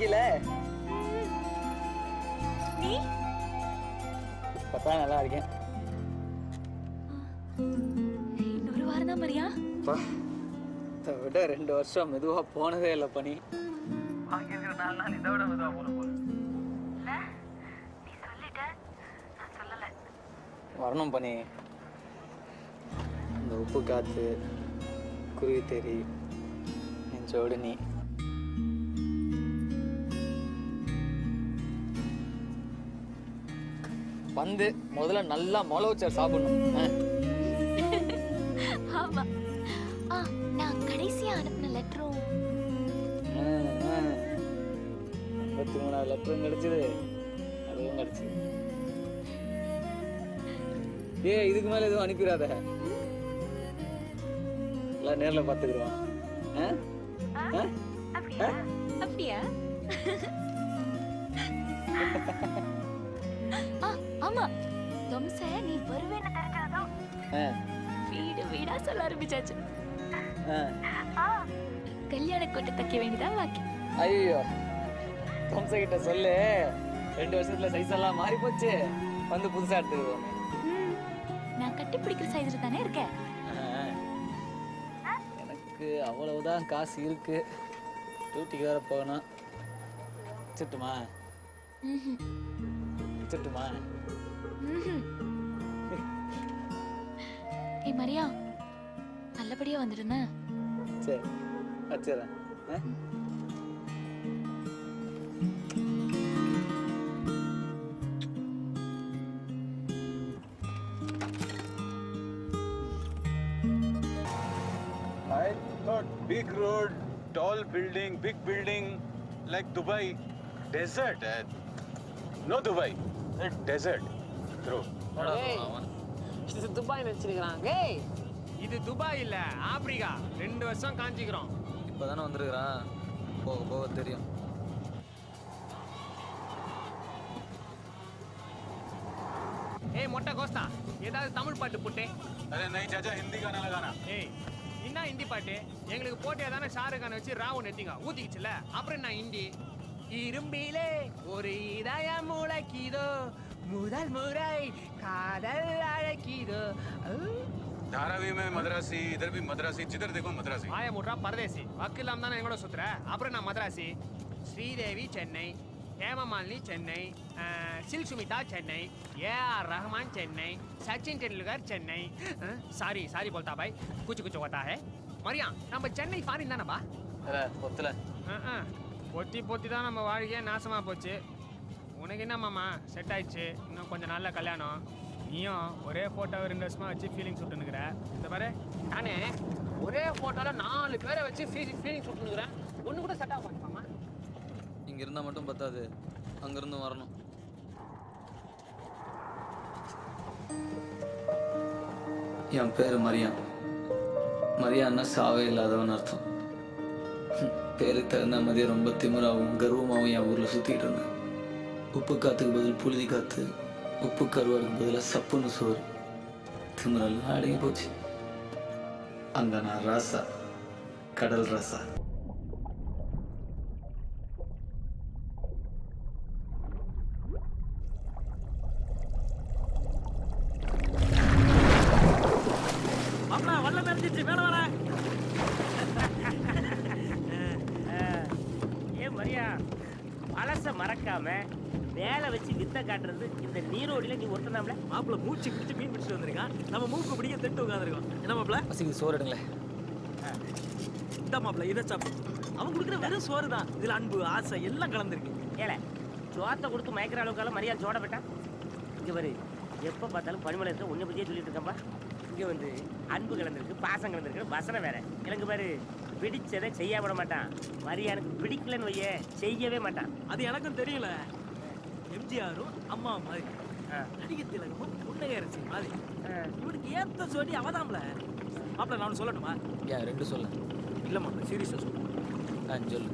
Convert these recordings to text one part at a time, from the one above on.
இருக்கீல? நீ இப்பதான் நல்லா இருக்கேன். இன்னொரு வாரம் தான் மரியா. இதை விட 2 வருஷம் மெதுவா போனதே இல்லை பனி. பாக்கி இருக்கிற 4 நாள் இதை விட மெதுவா போன போல. நீ சொல்லிட்ட, நான் சொல்லல. வரணும் பனி. இந்த உப்பு காத்து, குருவி தேரி, நெஞ்சோடு நீ. வந்து முதல்ல நல்லா மொளவுச்சர் சாப்பிடணும். ஆமா. நான் கடைசியா அனுப்பின லெட்டரும் 53வது லெட்டரும் கிடைச்சது, அதுவும் கிடைச்சது. இதுக்கு மேல எதுவும் அனுப்பிடாத, எல்லாம் நேர்ல பாத்துக்கிறோம். அப்படியா? ஆமா, தொம்ச நீ வருவேன்னு தெரிஞ்சதும் வீடு வீடா சொல்ல ஆரம்பிச்சாச்சு. கல்யாண கோட்டை தைக்க வேண்டியதான் பாக்கி. ஐயோ, தொம்ச கிட்ட சொல்லு, 2 வருஷத்துல சைஸ் எல்லாம் மாறி போச்சு, வந்து புதுசா எடுத்துக்கிறோம். நான் கட்டி பிடிக்கிற சைஸ்ல தானே இருக்கேன். எனக்கு அவ்வளவுதான் காசு இருக்கு, டியூட்டிக்கு வேற போகணும். வச்சுட்டுமா? வச்சுட்டுமா? ஏய் மரியா, நல்லபடியா வந்துடுன. சரி, வச்சுறேன். I thought big road, tall building, big building like Dubai. Desert. No Dubai. Desert. True. இது துபாய் நினைச்சிருக்காங்க. இது துபாய் இல்ல, ஆப்பிரிக்கா. 2 வருஷம் காஞ்சிக்கிறோம். இப்பதானே வந்திருக்கிறான், போக போக தெரியும். ஏய் மொட்டை கோஸ்தா, ஏதாவது தமிழ் பாட்டு போட்டே. अरे नहीं चाचा, हिंदी गाना लगाना. ஏய் என்ன ஹிந்தி பாட்டு? எங்களுக்கு போட்டியா தானே ஷாருக் கானை வச்சு ராவன் எடுத்தீங்க, ஊத்திக்கிச்சுல. அப்புறம் என்ன ஹிந்தி? இரும்பிலே ஒரு இதயம் முளைக்கிதோ, முதல் முறை காதல் அழைக்கிதோ. धारावी में मद्रासी, इधर भी मद्रासी, जिधर देखो मद्रासी. ஆய முட்ரா பரதேசி, வக்கில்லாம் தானே எங்கூட சுத்துற. அப்புறம் நான் Madrasi. Sridevi Chennai, Hemamalini Chennai, Silk Smitha Chennai, AR Rahman Chennai, Sachin Tendulkar Chennai. Sorry sorry போல்தா பாய், குச்சு குச்சு होता है. மரியா, நம்ம சென்னை ஃபாரின் தானப்பா? பொத்துல பொத்தி பொத்தி தான் நம்ம வாழ்க்கையே நாசமா போச்சு. உனக்கு என்ன மாமா, செட் ஆயிடுச்சு. இன்னும் கொஞ்சம் நாள்ல கல்யாணம். நீயும் ஒரே போட்டோவை 2 வருஷமா வச்சு ஃபீலிங்ஸ் விட்டுனுக்குற. இந்த பாரு, நானே ஒரே போட்டோல 4 பேரை வச்சு ஃபீலிங்ஸ் விட்டுனுக்குறேன். ஒன்று கூட செட் ஆக மாட்டேன். இங்க இருந்தா மட்டும் பத்தாது, அங்கிருந்து வரணும். என் பேரு மரியா. மரியான்னா சாவே இல்லாதவன் அர்த்தம். பேருக்கு தகுந்த மாதிரி ரொம்ப திமிராகவும் கர்வமாகவும் என் ஊர்ல சுத்திட்டு இருந்தேன். உப்பு காத்துக்கு பதில் புழுதி காத்து, உப்பு கருவாடுக்கு பதிலாக சப்புன்னு சோறு. திமிரெல்லாம் அடங்கி போச்சு. அங்க நான் ராசா, கடல் ராசா. அம்மா வல்ல தெரிஞ்சிச்சு, மேல வர. ஏன் மரியா, பழச மறக்காம வேலை வச்சு வித்த காட்டுறது இந்த நீரோடியில நீ ஒருத்தனாம்ல. மாப்பிள்ள மூச்சு பிடிச்சு மீன் பிடிச்சிட்டு வந்திருக்கான், நம்ம மூக்கு பிடிக்க திட்டு உட்காந்துருக்கோம். என்ன மாப்பிள்ள? பசிக்கு சோறு எடுங்களேன். இந்த மாப்பிள்ள இதை சாப்பிடு. அவன் கொடுக்குற வெறும் சோறு தான், இதுல அன்பு ஆசை எல்லாம் கலந்துருக்கு. ஏல சோத்தை கொடுத்து மயக்கிற அளவுக்கால மரியாதை சோட போட்டான். இங்க வரு, எப்ப பார்த்தாலும் பனிமலை உன்னை பத்தியே சொல்லிட்டு இருக்கம்பா. இங்க வந்து அன்பு கலந்துருக்கு, பாசம் கலந்துருக்கு, வசனம் வேற. எனக்கு பாரு, பிடிச்சதை செய்ய விட மாட்டான். மரியாதைக்கு பிடிக்கலன்னு வைய செய்யவே மாட்டான். அது எனக்கும் தெரியல. எம்ஜிஆரும் அம்மா மாதிரி, நடிகை திலகமும் புன்னகையரசி மாதிரி. இவனுக்கு ஏத்த சொல்லி அவதாம்ல. மாப்பிள்ள நான் சொல்லணுமா? ஏன் 2 சொல்ல? இல்ல மாப்பிள்ள, சீரியஸா சொல்லு. சொல்லு.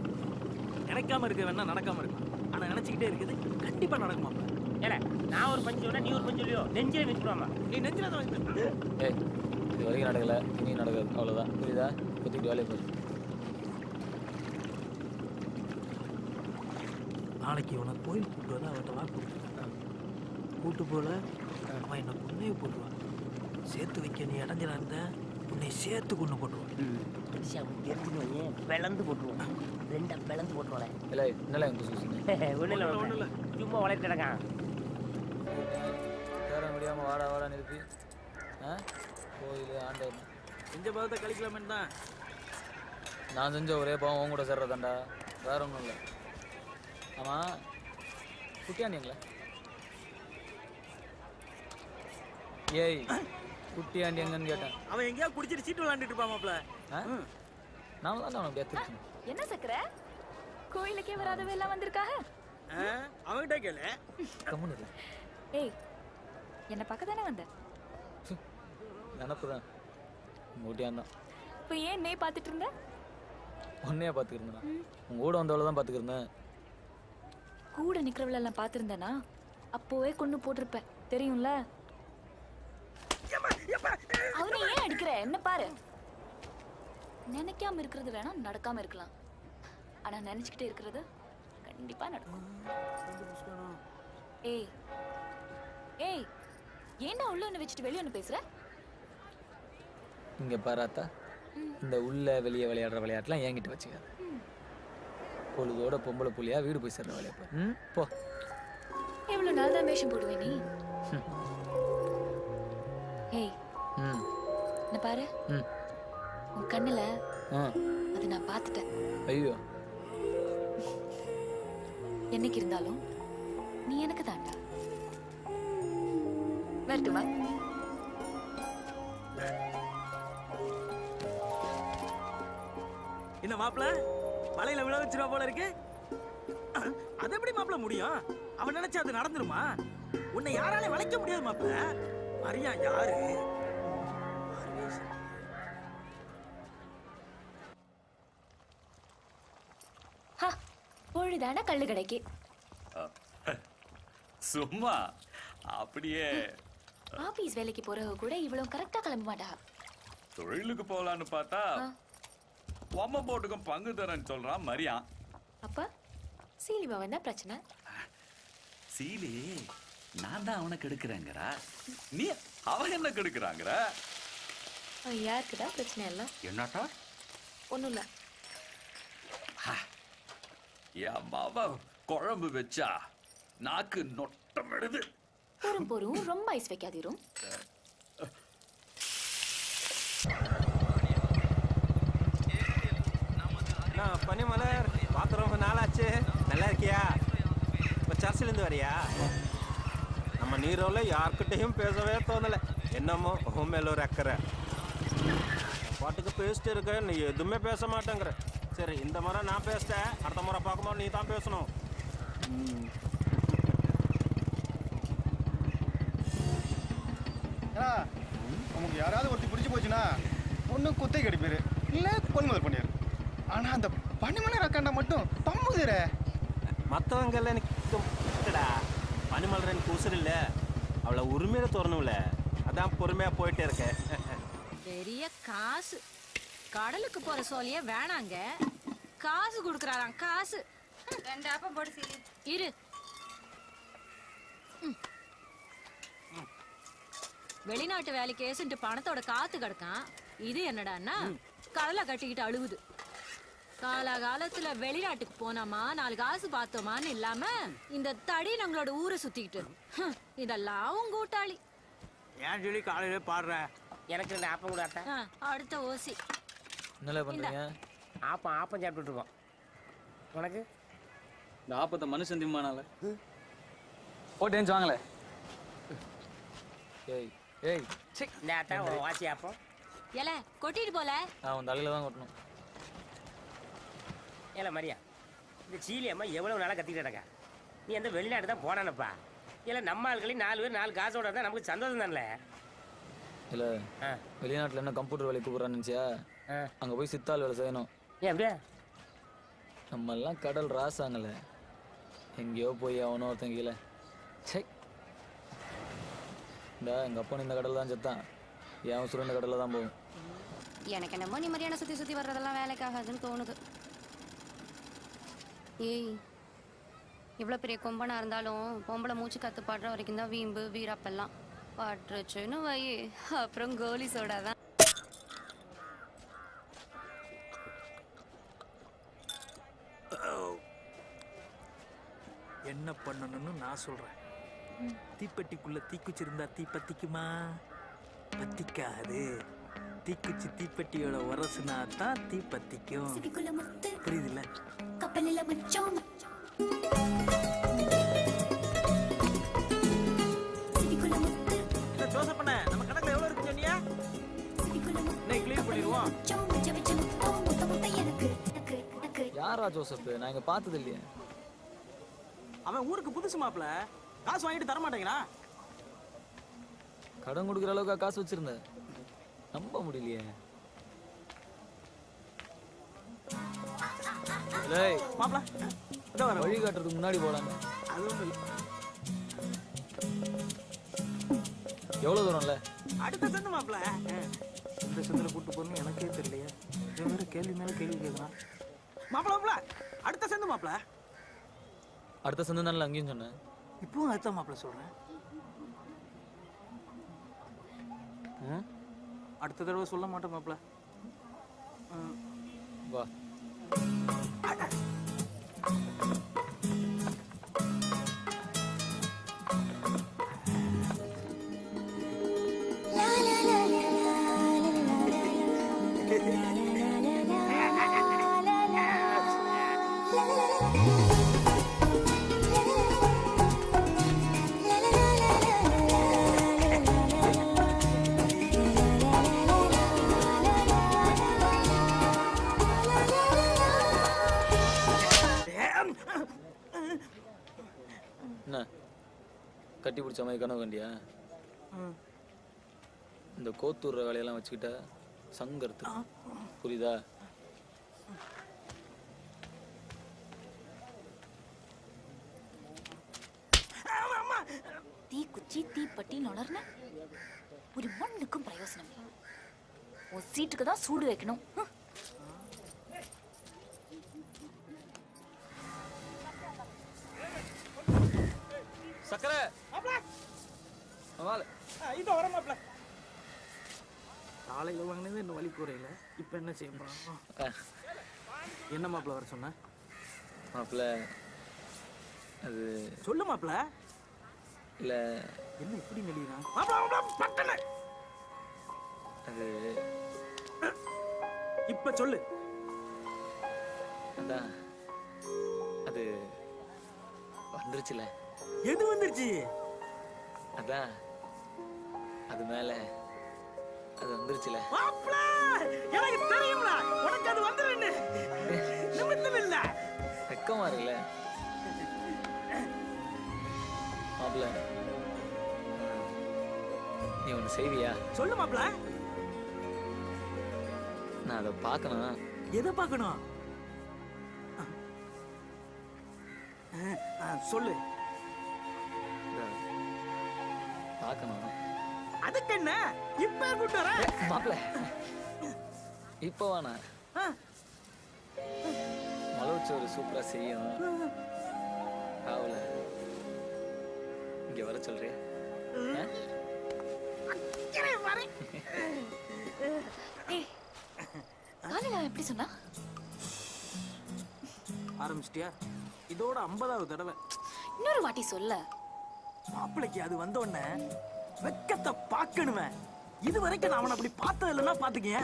நினைக்காம இருக்க வேணா நடக்காம இருக்கும், ஆனா நினைச்சுக்கிட்டே இருக்குது கண்டிப்பா நடக்கும் மாப்பிள்ள. ஏல நான் ஒரு பஞ்சு சொன்னா நீ ஒரு பஞ்சு சொல்லியோ, நெஞ்சில வச்சுக்கலாமா? நீ நெஞ்சில தான் வச்சு. ஏய், இது வரைக்கும் நடக்கல, இனியும் நடக்காது, அவ்வளோதான். புரியுதா? குத்திட்டு வேலையை போய் நாளைக்கு இவனை கோயில் கூட்டு வந்து அவன்கிட்ட வாக்கு கொடுத்துருக்கான். கூட்டு போல அவன் என்னை கொன்னே போட்டுருவான். சேர்த்து வைக்க நீ இடைஞ்சலா இருந்த உன்னை சேர்த்து கொண்டு போட்டுருவான். பிளந்து போட்டுருவான். ரெண்டா பிளந்து போட்டுருவான். இல்லை என்னல எங்க சொல்லுங்க ஒன்றும் இல்லை சும்மா வளர்த்துடங்க. தேர முடியாமல் வாடா வாடா நிறுத்தி கோயில் ஆண்டவர் செஞ்ச பாவத்தை கழிக்கலாமே தான். நான் செஞ்ச ஒரே பாவம் உன் கூட சேர்றதாண்டா, வேற ஒன்றும் இல்லை. ஆமாம் குட்டியாண்டிங்களா? ஏய் குட்டியாண்டி எங்கன்னு கேட்டேன். அவன் எங்கேயா குடிச்சிட்டு சீட்டு விளாண்டுட்டு இருப்பான் மாப்ள. நாம தான் அவனை அப்படியே திருச்சணும். என்ன சக்கர கோயிலுக்கே வராதவ எல்லாம் வந்திருக்காக? அவன்கிட்ட கேளு. கம்முன்னு இல்லை, ஏய் என்ன பார்க்க தானே வந்த? நினப்பு தான் குட்டியாந்தான். இப்போ ஏன் நே பார்த்துட்டு இருந்த? உன்னையே பார்த்துக்கிருந்தேன். உங்க கூட வந்தவளை தான் பார்த்துக்கிருந்தேன். கூட நிக்கிறவள எல்லாம் பார்த்துருந்தேனா அப்போவே கொண்டு போட்டிருப்பேன் தெரியும்ல. அவனை ஏன் அடிக்கிற? என்ன பாரு, நினைக்காம இருக்கிறது வேணா நடக்காம இருக்கலாம், ஆனா நினைச்சுக்கிட்டே இருக்கிறது கண்டிப்பா நடக்கும். ஏய் ஏய் ஏன்னா உள்ள ஒண்ணு வச்சுட்டு வெளியே ஒண்ணு பேசுற? இங்கே பாராத்தா, இந்த உள்ள வெளியே விளையாடுற விளையாட்டுலாம் என்கிட்ட வச்சுக்காது. பொழுதோட பொம்பளை புள்ளியா வீடு போய் சேர்ற விளையாட்டு. போ. எவ்வளவு நாள் தான் வேஷம் போடுவே நீ? ஏய் என்ன பாரு, உன் கண்ணுல அது நான் பார்த்துட்டேன். ஐயோ என்னைக்கு இருந்தாலும் நீ எனக்கு தாண்டா. வரட்டுமா? என்ன மாப்பிள மலையில விழ வச்சிருவா போல இருக்கு. அது எப்படி மாப்பிள முடியும்? அவன் நினைச்சா அது நடந்துருமா? உன்னை யாராலையும் வளைக்க முடியாது மாப்பிள. மரியா யாரு? பொழுதான கல்லு கடைக்கு சும்மா அப்படியே ஆபீஸ் வேலைக்கு போறவ கூட இவ்வளவு கரெக்டா கிளம்ப மாட்டா. தொழிலுக்கு போகலான்னு பார்த்தா உம்ம போட்டுக்கும் பங்கு தரேன்னு சொல்றான் மரியான். அப்ப சீலிமா வந்தா பிரச்சனை. சீலி நான் தான் அவனை கெடுக்கிறேங்கிறா, நீ அவன் என்ன கெடுக்கிறாங்கிற? யாருக்குதான் பிரச்சனை எல்லாம்? என்னட்டா? ஒண்ணும் இல்ல. என் மாவ குழம்பு வச்சா நாக்கு நொட்டம் எடுது. பொறும் பொறும் ரொம்ப ஐஸ் வைக்காதீரும். பனிமலர் பார்த்து ரொம்ப நாளாச்சு. நல்லா இருக்கியா? இப்போ சர்ச்சிலேருந்து வரியா? நம்ம நீரோவில் யார்கிட்டையும் பேசவே தோணலை. என்னமோ உன் மேல ஒரு அக்கறை. பாட்டுக்கு பேசிட்டு இருக்க, நீ எதுவுமே பேச மாட்டேங்கிற. சரி இந்த முறை நான் பேசிட்டேன், அடுத்த முறை பார்க்கும்போது நீ தான் பேசணும். நமக்கு யாராவது ஒருத்தி பிடிச்சி போச்சுன்னா ஒன்றும் குத்தை கடிப்பாரு, இல்லை கொள்முதல் பண்ணிடு. ஆனால் அந்த பனிமலர் அக்காண்டா மட்டும் பம்புதுற. மற்றவங்கெல்லாம் எனக்கு பனிமலர் எனக்கு உசுறு இல்லை, அவளை உரிமையில தோறணும்ல, அதான் பொறுமையாக போயிட்டே இருக்கேன். பெரிய காசு கடலுக்கு போற சோழிய வேணாங்க, காசு கொடுக்குறாராம் காசு. 2 ஆப்பம் போடு சீலி. இரு. வெளிநாட்டு வேலைக்கு ஏசிட்டு பணத்தோட காத்து கிடக்கான். இது என்னடான்னா கடலை கட்டிக்கிட்டு அழுகுது. காலகாலத்துல வெளிநாட்டுக்கு போனாமா 4 காசு பார்த்தோமான்னு இல்லாம இந்த தடி நம்மளோட ஊரை சுத்திக்கிட்டு இதெல்லாம் உன் கூட்டாளி. ஏன் சொல்லி காலையில பாடுற? எனக்கு 2 ஆப்பம் கூட ஆட்டா. அடுத்த ஓசி. என்னல பண்றீங்க? ஆப்பம் சாப்பிட்டுட்டு இருக்கோம். உனக்கு இந்த ஆப்பத்தை மனுஷன் திம்மானால போட்டேன்னு வாங்கல. ஏய் ஏய் இந்த ஆட்டா வாசி ஆப்பம். ஏல கொட்டிட்டு போல. நான் உன் தலையில தான் கொட்டணும். ஏல மரியா, இந்த சீலி அம்மா எவ்வளவு நாளாக கத்திக்கிட்டு கிடக்கா? நீ அந்த வெளிநாடு தான் போனானப்பா. இல்லை நம்ம ஆட்களையும் 4 பேர் 4 காசோட இருந்தால் நமக்கு சந்தோஷம் தானே. இல்ல வெளிநாட்டுல என்ன கம்ப்யூட்டர் வேலை கூப்பிடுறான்னு நினைச்சியா? அங்க போய் சித்தாள் வேலை செய்யணும். ஏன் அப்படியா? நம்ம எல்லாம் கடல் ராசாங்கல்ல, எங்கேயோ போய் அவனோ ஒருத்தன் கீழே. சே இந்த எங்க அப்பா இந்த கடல் தான் செத்தான், என் உசுறு இந்த கடல்ல தான் போகும். எனக்கு என்னமோ நிம்மதியான சுத்தி சுத்தி வர்றதெல்லாம் வேலைக்காகாதுன்னு தோணுது. ஏய் இவ்வளோ பெரிய கொம்பனா இருந்தாலும் பொம்பளை மூச்சு கத்து பாடுற வரைக்கும் தான் வீம்பு வீரப்பெல்லாம் பாட்டுச்சுன்னு வை, அப்புறம் கோலி சோடா தான். என்ன பண்ணணும்னு நான் சொல்றேன். தீப்பெட்டிக்குள்ள தீக்குச்சி இருந்தா தீ பத்திக்குமா? பத்திக்காது. தீக்குச்சி தீப்பெட்டியோட உரசுனா தான் தீ பத்திக்கும். புரியுதுல்ல? ஜோசப்பண்ண, நம்ம கணக்குல எவ்வளவு இருக்கு சொன்னியா? இன்னைக்கு கிளீன் பண்ணிடுவோம். யாரா ஜோசப்? நான் இங்க பார்த்தது இல்லையே. அவன் ஊருக்கு புதுசு மாப்பிள, காசு வாங்கிட்டு தர மாட்டேங்கிறான். கடன் கொடுக்குற அளவுக்கு காசு வச்சிருந்த? நம்ப முடியலையே. மாப்பிள வழி காட்டுறதுக்கு முன்னாடி போலாங்க. அது ஒண்ணும் இல்லை. எவ்வளவு தூரம்ல? அடுத்த சென்று மாப்பிள. இந்த செந்தில் கூட்டு போகணும்னு எனக்கே தெரியலையே. இவன் வேற கேள்வி மேல கேள்வி கேட்கறான். மாப்பிள மாப்பிள அடுத்த சென்று மாப்பிள. அடுத்த சந்து தானே அங்கேயும் சொன்னேன். இப்பவும் அடுத்த மாப்பிள சொல்றேன். அடுத்த தடவை சொல்ல மாட்டேன் மாப்பிள. வா. என்ன கட்டி பிடிச்ச மாதிரி கனவு கண்டியா? இந்த கோத்தூர் வேலையெல்லாம் வச்சுக்கிட்ட சங்கர்த்து, புரியுதா? தீக்குச்சி தீப்பட்டி நுளர்ன ஒரு மண்ணுக்கும் பிரயோசனம் இல்லை. உன் சீட்டுக்கு தான் சூடு வைக்கணும். சக்கரை இதோ வர மாப்பிள. காலையில வாங்கினது இன்னும் வலி குறையில. இப்ப என்ன செய்ய போறோம்? என்ன மாப்பிள வர சொன்ன? மாப்பிள்ள அது சொல்லு மாப்பிள. இல்ல என்ன இப்படி நடிக்கிறான்? மாப்பிள பட்டன அது இப்ப சொல்லு. அதான் அது வந்துருச்சுல. எது வந்துருச்சு? அதான் அது மேல அது வந்துருச்சுல. மாப்பிள எனக்கு தெரியும்ல உனக்கு அது வந்துருன்னு. நிமித்தம் இல்ல. வெக்கமா இருக்குல்ல மாப்பிள்ள? நீ ஒண்ணு செய்வியா? சொல்லு மாப்பிள. நான் அதை பார்க்கணும். எதை பார்க்கணும்? சொல்லு. பார்க்கணும். அதுக்கு என்ன இப்ப கூட்டு வர மாப்பிள்ள? இப்போ வேணா. மலோச்சோறு சூப்பரா செய்யும். காவல இங்க வர சொல்றியா? எப்படி சொன்னா? ஆரம்பிச்சிட்டியா? இதோட 50வது தடவை. இன்னொரு வாட்டி சொல்ல. மாப்பிளைக்கு அது வந்த உடனே வெக்கத்தை பார்க்கணுமே. இது வரைக்கும் நான் அவனை அப்படி பார்த்தது இல்லைன்னா பாத்துக்க.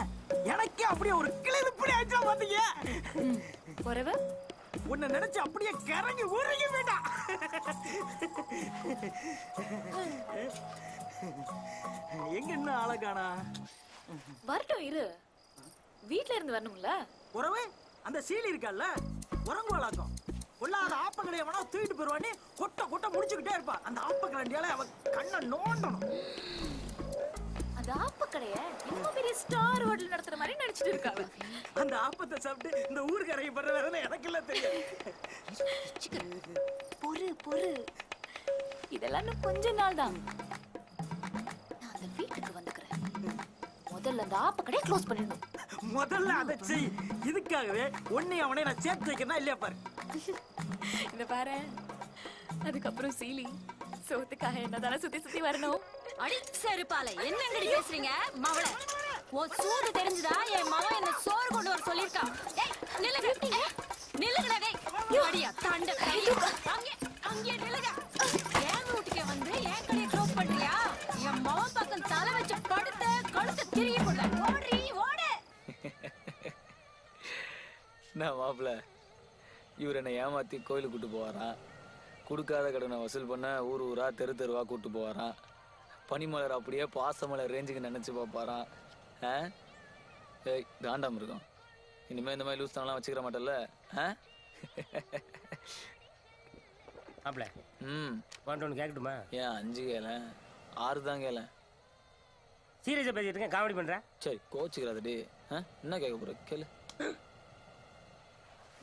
எனக்கே அப்படியே ஒரு கிளிப்பிடி ஆயிடுச்சா பாத்துக்க. உன்னை நினைச்சு அப்படியே கரங்கி உருகி போயிட்டா. எங்க என்ன ஆளக்கானா? வரட்டும் இரு. வீட்ல இருந்து வரணும்ல. உறவு அந்த சீலி இருக்கல்ல உறங்குவாளாக்கும். கொள்ளாத ஆப்பங்கடைய வேணா தூக்கிட்டு போயிருவானே கொட்ட கொட்ட முடிச்சுக்கிட்டே இருப்பா. அந்த ஆப்பக்கரண்டியால அவ கண்ணை நோண்டணும். அந்த ஆப்பக்கடைய இன்னும் பெரிய ஸ்டார் ஹோட்டல் நடத்துற மாதிரி நடிச்சிட்டு இருக்காங்க. அந்த ஆப்பத்தை சாப்பிட்டு இந்த ஊருக்கு இறங்கி பண்ற வேலை எனக்கு எல்லாம் தெரியும். பொறு பொறு, இதெல்லாம் இன்னும் கொஞ்ச நாள் தான். நான் அந்த வீட்டுக்கு வந்துக்கிறேன். முதல்ல அந்த ஆப்பக்கடையை க்ளோஸ் பண்ணிடணும். முதல்ல அதை செய். இதுக்காகவே உன்னை அவனை நான் சேர்த்து வைக்கிறேன்னா இல்லையா பாரு. இந்த பாரு, அதுக்கப்புறம் சீலி சோத்துக்காக என்னதானே சுத்தி சுத்தி வரணும். அடி செருப்பால என்னங்கடி பேசுறீங்க மவள? ஓ சூடு தெரிஞ்சுதா என் மவன் என்ன சோறு கொண்டு வர சொல்லிருக்கா. ஏய் நில்லுங்க நில்லுங்கடா டேய். அடியா தண்ட அங்கே அங்கே நில்லுங்க. ஏன் வீட்டுக்கே வந்து ஏன் கடையை க்ளோஸ் பண்றியா? என் மவன் பக்கம் தலை வச்சு படுத்து கழுத்தை திருகி போடுவேன். ஓடுறீ ஓடு. நான் மாப்பிள்ள இவர் என்னை ஏமாத்தி கோயிலுக்கு கூட்டு போவாராம். கொடுக்காத கடனை வசூல் பண்ண ஊர் ஊரா தெரு தெருவா கூட்டு போவாராம். பனிமலர் அப்படியே பாசமலர் ரேஞ்சுக்கு நினைச்சு பார்ப்பாராம். ஏய் தாண்டாம இருக்கும். இனிமே இந்த மாதிரி லூஸ் தானெல்லாம் வச்சுக்கிற மாட்டல்ல? மாப்பிள்ள ஒன்று கேட்கட்டுமா? ஏன் 5 கேள 6 தான் கேள. சீரியஸா பேசிட்டு இருக்கேன், காமெடி பண்றேன். சரி கோச்சுக்கிறாதடி. என்ன கேட்க போற கேளு.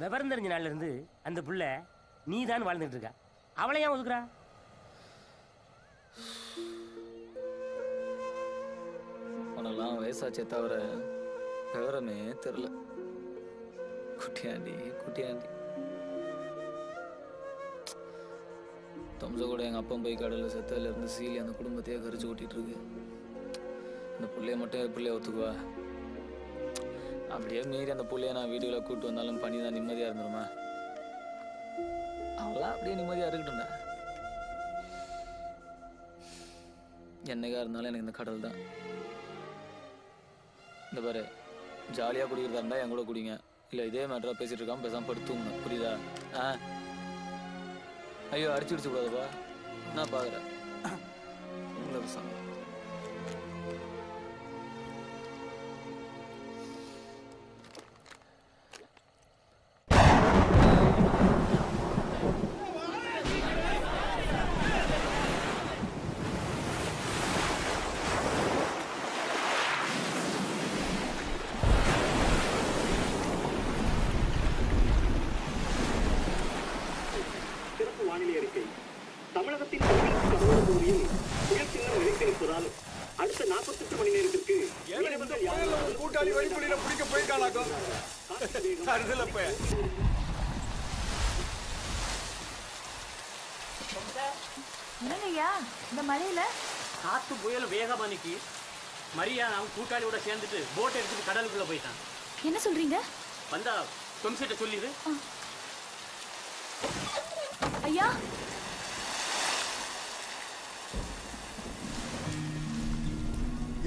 விவரம் தெரிஞ்ச நாள்ல இருந்து அந்த புள்ள நீ தான் வாழ்ந்துட்டு இருக்கா. அவளை ஏன் ஒதுக்குறா? உனெல்லாம் வயசாச்சே தவிர விவரமே தெரியல. குட்டியாண்டி குட்டியாண்டி தொம்ச கூட எங்க அப்பா போய் கடலில் செத்ததுல இருந்து சீலி அந்த குடும்பத்தையே கரிச்சு கூட்டிட்டு இருக்கு. இந்த பிள்ளைய மட்டும் பிள்ளைய ஒத்துக்குவா? அப்படியே மீறி அந்த புள்ளைய நான் வீடுகளை கூப்பிட்டு வந்தாலும் பனி தான் நிம்மதியா இருந்துருமா? அவளாம் அப்படியே நிம்மதியா இருக்கட்டும்டா. என்னைக்கா இருந்தாலும் எனக்கு இந்த கடல் தான். இந்த பாரு ஜாலியா குடிக்கிறதா இருந்தா என் கூட குடிங்க. இல்ல இதே மேட்டரா பேசிட்டு இருக்காம பேசாம படுத்துங்க. புரியுதா? ஐயோ அடிச்சு விடுச்சு கூடாதுப்பா. நான் பாக்குறேன் உங்களை பேசாம. வானிலை அறிக்கை. தமிழகத்தின் கடலோர பகுதியில் புயல் சின்னம் நிலைத்திருப்பதால் அடுத்த 48 மணி நேரத்திற்கு கூட்டாளி வழிபடியில பிடிக்க போயிருக்காளாக்கும். என்னங்கய்யா இந்த மழையில காத்து புயல் வேகமா நிக்கி. மரியா அவன் கூட்டாளியோட சேர்ந்துட்டு போட் எடுத்துட்டு கடலுக்குள்ள போயிட்டான். என்ன சொல்றீங்க? வந்தா தொம்சிட்ட சொல்லிடு. ஐயா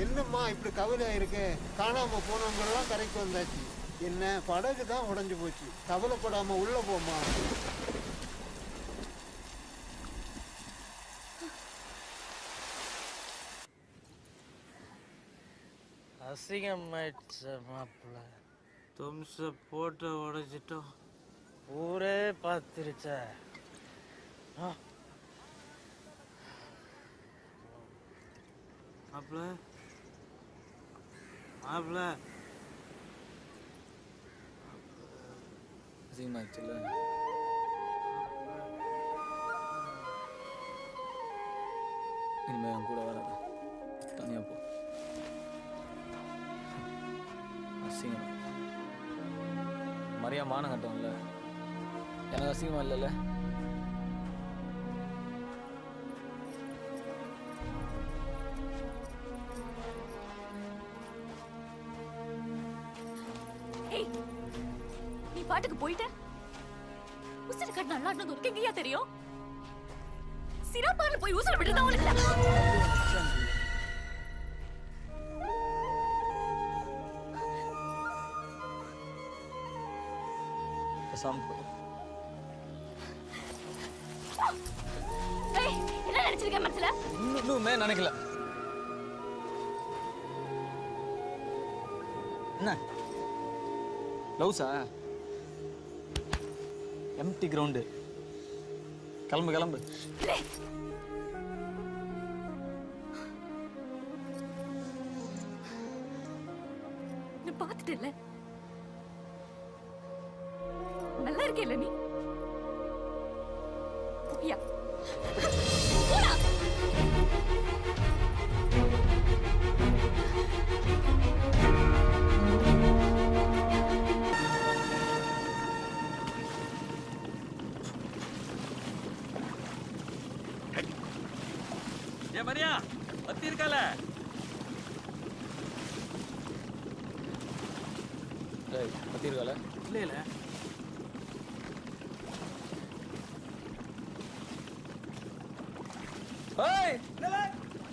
என்னம்மா இப்படி கவலையா இருக்கு? காணாம போனவங்கெல்லாம் கரைக்கு வந்தாச்சு. என்ன படகு தான் உடைஞ்சு போச்சு. கவலைப்படாம உள்ள போமா. அசிங்கமாயிடுச்சு மாப்பிள்ள. தும்ச போட்டு உடைச்சிட்டோம். ஊரே பார்த்துருச்ச. மாப்பிள்ள மாப்பிள்ள அசிங்கமாயிடுச்சுல்ல? இனிமே என் கூட வராத. தனியா போ. அசிங்கமா மரியா மானம் கட்டோம்ல. எனக்கு அசிங்கமா இல்லைல்ல? நீ பாட்டுக்கு போயிட்ட. உசுறு கட்ட நல்லா உனக்கு எங்கயா தெரியும்? சிராப்பால போய் உசுறு விட்டுதான் உனக்கு. என்ன நினைச்சிருக்க மனசுல? இன்னுமே நினைக்கல. என்ன லவ்ஸா? Empty ground. கிளம்பு கிளம்பு. நான் பார்த்துட்டேன்ல. நல்லா இருக்கேல்ல நீ? போயா போடா. ஏ மரியா பத்தி இருக்கால பத்தி இருக்கால இல்ல இல்ல ஏய்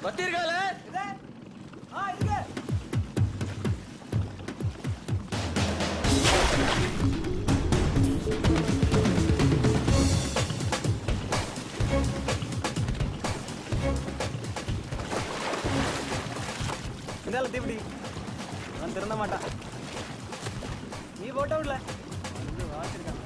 பத்தி இருக்கால இந்தால தீபிடி அவன் திறந்த மாட்டான் நீ போட்ட விடல வந்து வாசிருக்கான்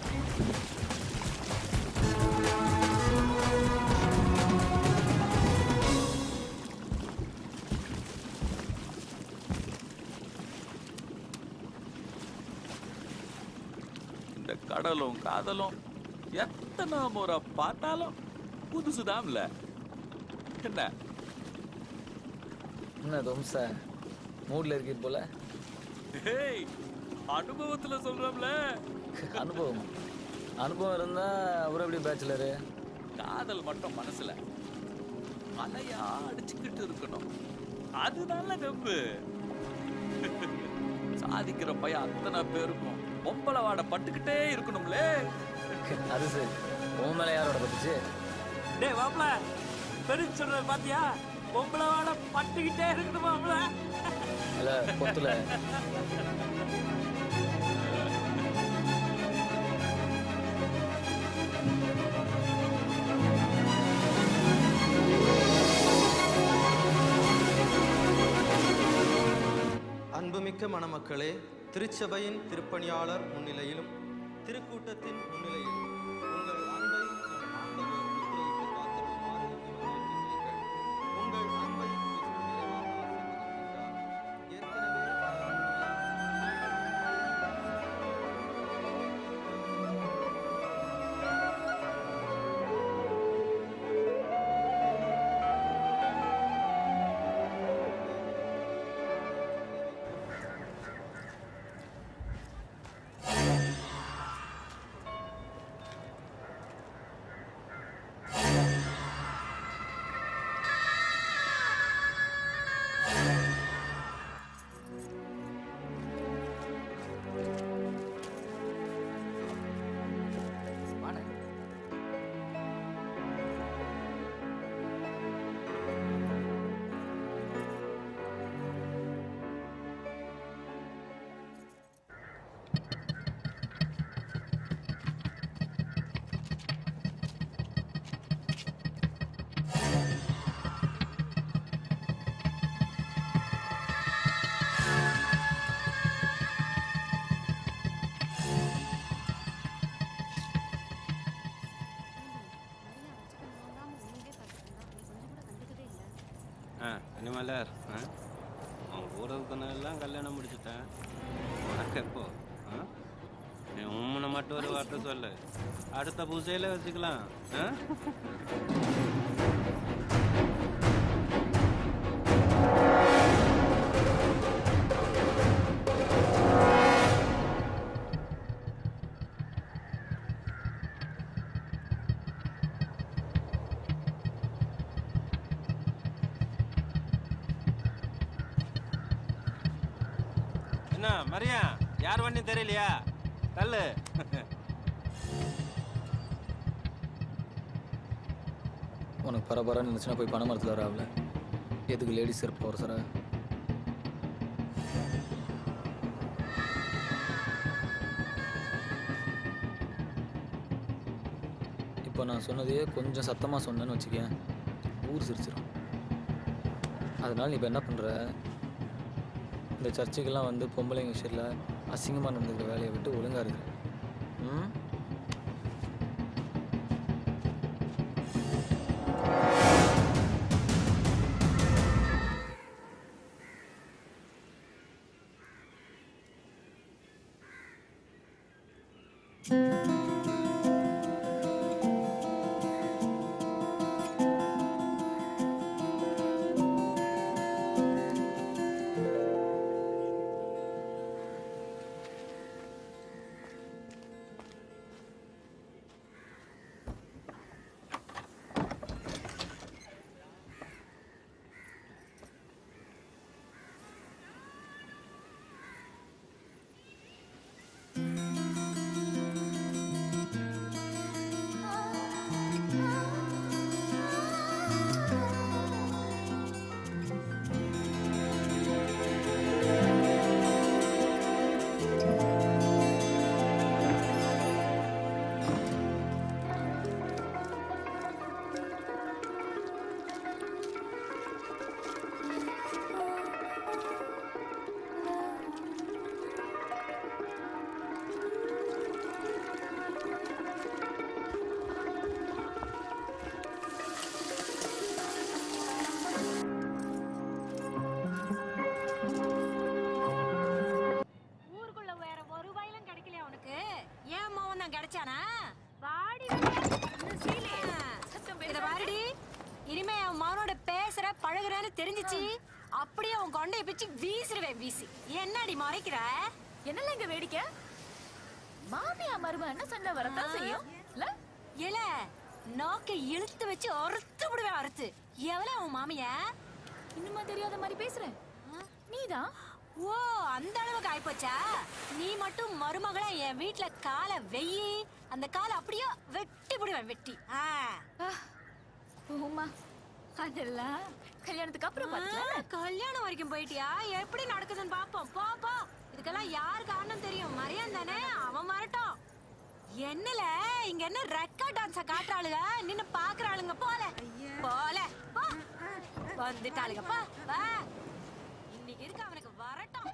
இந்த கடலும் காதலும் எத்தனை முறை பார்த்தாலும் புதுசுதான்ல என்ன என்ன தொம்ச மூட்ல இருக்கீ போல ஏய் அனுபவத்துல சொல்றோம்ல அனுபவம் அனுபவம் இருந்தா அப்புறம் எப்படி பேச்சுலரு காதல் மட்டும் மனசுல அலையா அடிச்சுக்கிட்டு இருக்கணும் அதுதான்ல நம்பு சாதிக்கிற பையன் அத்தனை பேருக்கும் பொம்பளை வாட பட்டுக்கிட்டே இருக்கணும்ல அது சரி உன் மேல யாரோட பட்டுச்சு டேய் வாப்ல பெரிய சொல்ற பாத்தியா பொம்பளை வாட பட்டுக்கிட்டே இருக்கணும் மாப்ள இல்ல பொத்துல அன்புமிக்க மணமக்களே, திருச்சபையின் திருப்பணியாளர் முன்னிலையிலும் திருக்கூட்டத்தின் முன்னிலையிலும் உங்கள் அன்பை நம் ஆண்டவர் முத்திரையிட்டு காத்திருக்குமாறு இங்கு வந்திருக்கிறீர்கள். உங்கள் அன்பை கிறிஸ்து நிறைவாக ஆசீர்வதிக்கின்றார். மலர் அவன் ஊரகத்தனெல்லாம் கல்யாணம் முடிச்சுட்டேன் உனக்கு எப்போ நீ உம்மனை மட்டும் ஒரு வார்த்தை சொல்லு அடுத்த பூசையில வச்சுக்கலாம் என்ன மரியா யார் வண்டி தெரியலையா கல்லு உனக்கு பரபரன்னு இருந்துச்சுன்னா போய் பண மரத்தில் வராவில் எதுக்கு லேடிஸ் இருப்போம் ஒரு சார் இப்போ நான் சொன்னதையே கொஞ்சம் சத்தமாக சொன்னேன்னு வச்சுக்கேன் ஊர் சிரிச்சிடும். அதனால் நீ இப்போ என்ன பண்ணுற, இந்த சர்ச்சுக்கெல்லாம் வந்து பொம்பளைங்க விஷயத்தில் அசிங்கமாக நடந்துக்கிற வேலையை விட்டு ஒழுங்காக இருக்கு. பழகுறேன்னு தெரிஞ்சிச்சு அப்படியே உன் கொண்டைய பிச்சு வீசிடுவேன் வீசி. என்னடி மறைக்கிற? என்னல இங்க வேடிக்கை? மாமியா மருமகன்னு சண்டை வரத்தான் செய்யும் இல்ல? இல்ல நோக்கை இழுத்து வச்சு அறுத்து விடுவேன் அறுத்து. எவ்வளவு உன் மாமியா? இன்னுமா தெரியாத மாதிரி பேசுறேன்? நீதான். ஓ அந்த அளவுக்கு ஆயிப்போச்சா? நீ மட்டும் மருமகளா என் வீட்டுல காலை வெயி, அந்த காலை அப்படியே வெட்டி விடுவேன் வெட்டி. உமா அதெல்லாம் கல்யாணத்துக்கு அப்புறம் பார்த்துக்கலாம். கல்யாணம் வரைக்கும் போயிட்டியா? எப்படி நடக்குதுன்னு பாப்போம். போ போ. இதுக்கெல்லாம் யாரு காரணம் தெரியும்? மரியான் தானே, அவன் வரட்டும். என்னல இங்க என்ன ரெக்கார்ட் டான்ஸ காட்டுறாளுங்க, நின்னு பாக்குறாளுங்க. போல போல போ. வந்துட்டாளுங்க பா வா. இன்னைக்கு இருக்கு அவனுக்கு வரட்டும்.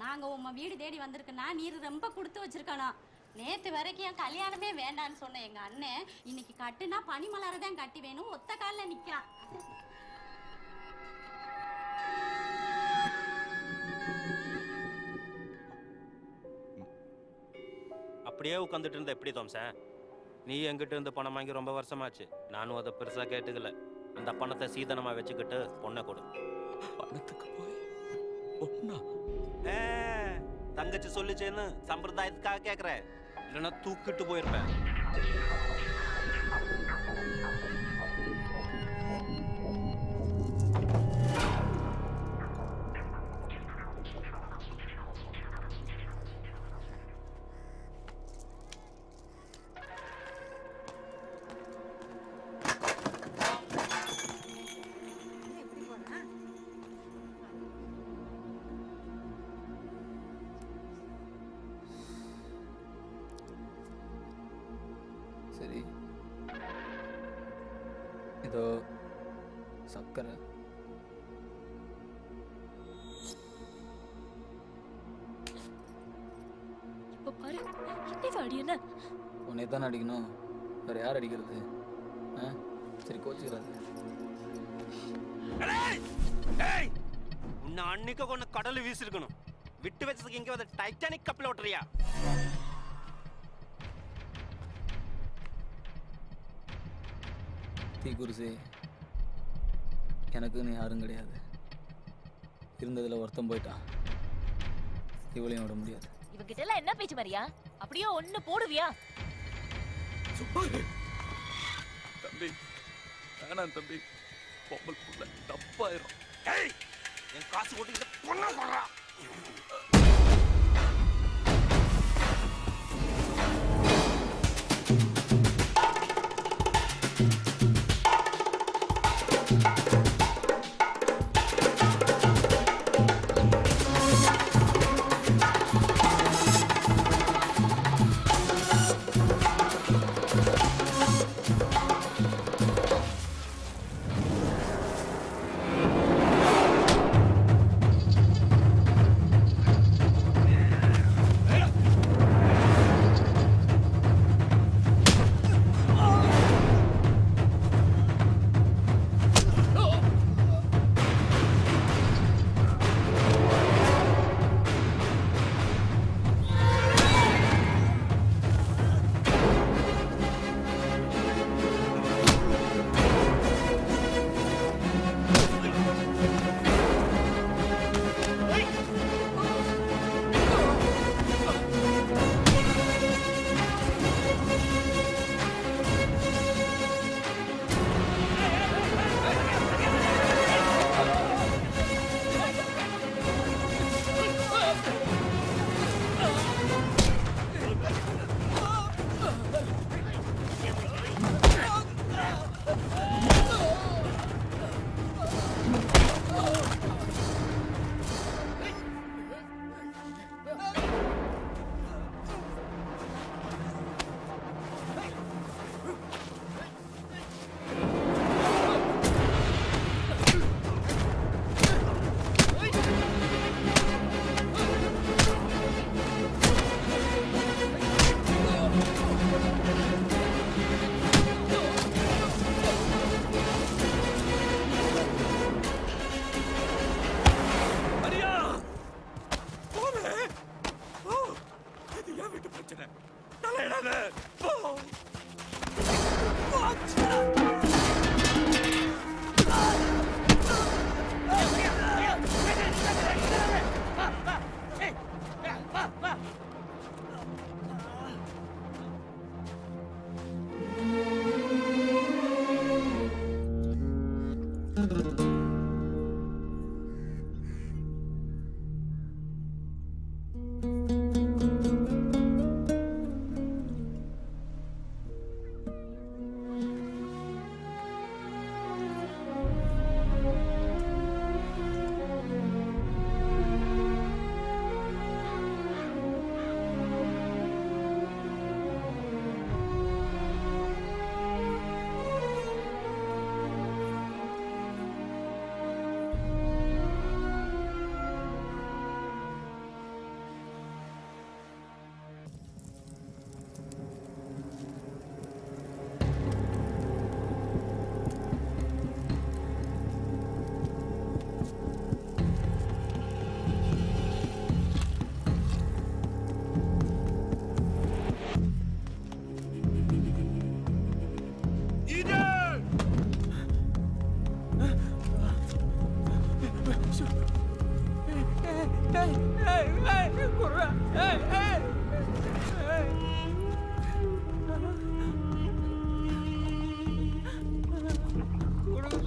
நாங்க உங்க வீடு தேடி வந்திருக்கனா நீர் ரொம்ப கொடுத்து வச்சிருக்கானா. நேத்து வரைக்கும் என் கல்யாணமே வேண்டான்னு சொன்ன எங்க அண்ணன் இன்னைக்கு கட்டுனா பனிமலரை தான் கட்டி வேணும், ஒத்த கால்ல நிக்கிறான். அப்படியே உட்காந்துட்டு இருந்த எப்படி தோம்சன்? நீ எங்கிட்ட இருந்து பணம் வாங்கி ரொம்ப வருஷமாச்சு. நானும் அதை பெருசா கேட்டுக்கல. அந்த பணத்தை சீதனமா வச்சுக்கிட்டு பொண்ணை கொடு. பணத்துக்கு போய் பொண்ணா? தங்கச்சி சொல்லிச்சேன்னு சம்பிரதாயத்துக்காக கேக்குற, இல்லைன்னா தூக்கிட்டு போயிருப்பேன். சரி, இதோ சக்கரை. இப்ப பாரு, இன்னைக்கு அடி என்ன? உன்னை தான் அடிக்கணும், வேற யார் அடிக்கிறது? சரி கோச்சுக்கிறாரு. உன்னை அன்னைக்கு கொண்டு கடல் வீசிருக்கணும். விட்டு வச்சதுக்கு இங்க வந்து டைட்டானிக் கப்பல் ஓட்டுறியா? குருசே, எனக்குன்னு யாரும் கிடையாது. இருந்ததுல ஒருத்தம் போயிட்டான், இவளையும் விட முடியாது. இவகிட்ட எல்லாம் என்ன பேச்சு மரியா? அப்படியே ஒண்ணு போடுவியா? தம்பி வேணாம் தம்பி, பொம்பல் புள்ள தப்பாயிரும். என் காசு போட்டு பொண்ணா சொல்றா.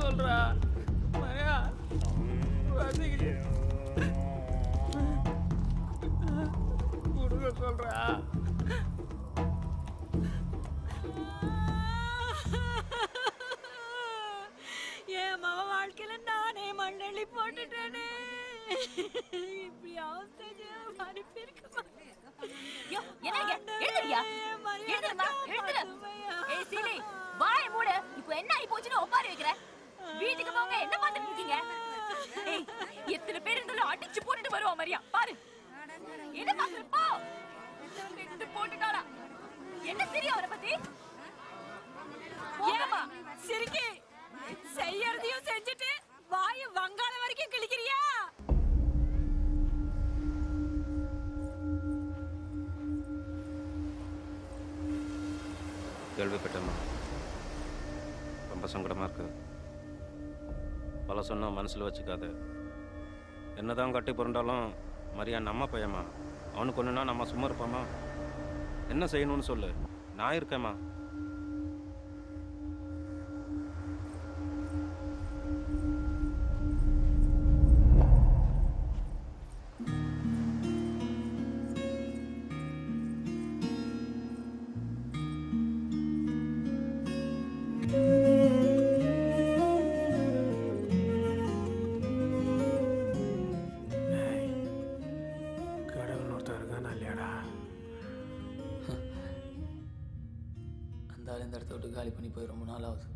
சொல்றா மரியா கொடுக்க சொல்றா. என் மவ வாழ்க்கையில நானே மண்ணெள்ளி போட்டுட்டேனே. இப்படி அவஸ்தை அனுப்பியிருக்க என்ன ஆகி போச்சுன்னு ஒப்பாரி வைக்கிற? வீட்டுக்கு போங்க, என்ன பார்த்துட்டு இருக்கீங்க? எத்தனை பேர் இருந்தாலும் அடிச்சு போட்டுட்டு வருவா மரியா. பாரு என்ன பார்த்துப்போ போட்டுட்டாரா? என்ன தெரியும் அவரை பத்தி? ஏமா சிரிக்கி செய்யறதையும் செஞ்சுட்டு வாய வங்காள வரைக்கும் கிழிக்கிறியா? கேள்விப்பட்டேம்மா, ரொம்ப சங்கடமாக இருக்கு. பல சொன்னால் மனசில் வச்சுக்காத. என்னதான் கட்டி புரண்டாலும் மரியா நம்ம பையம்மா. அவனுக்கு ஒன்றுனா நம்ம சும்மா இருப்போம்மா? என்ன செய்யணும்னு சொல்லு, நான் இருக்கேம்மா. கடவுள் ஒருத்தர் இருக்கானா இல்லையாடா? அந்த ஆள் இந்த இடத்த விட்டு காலி பண்ணி போய் ரொம்ப நாள் ஆகுது.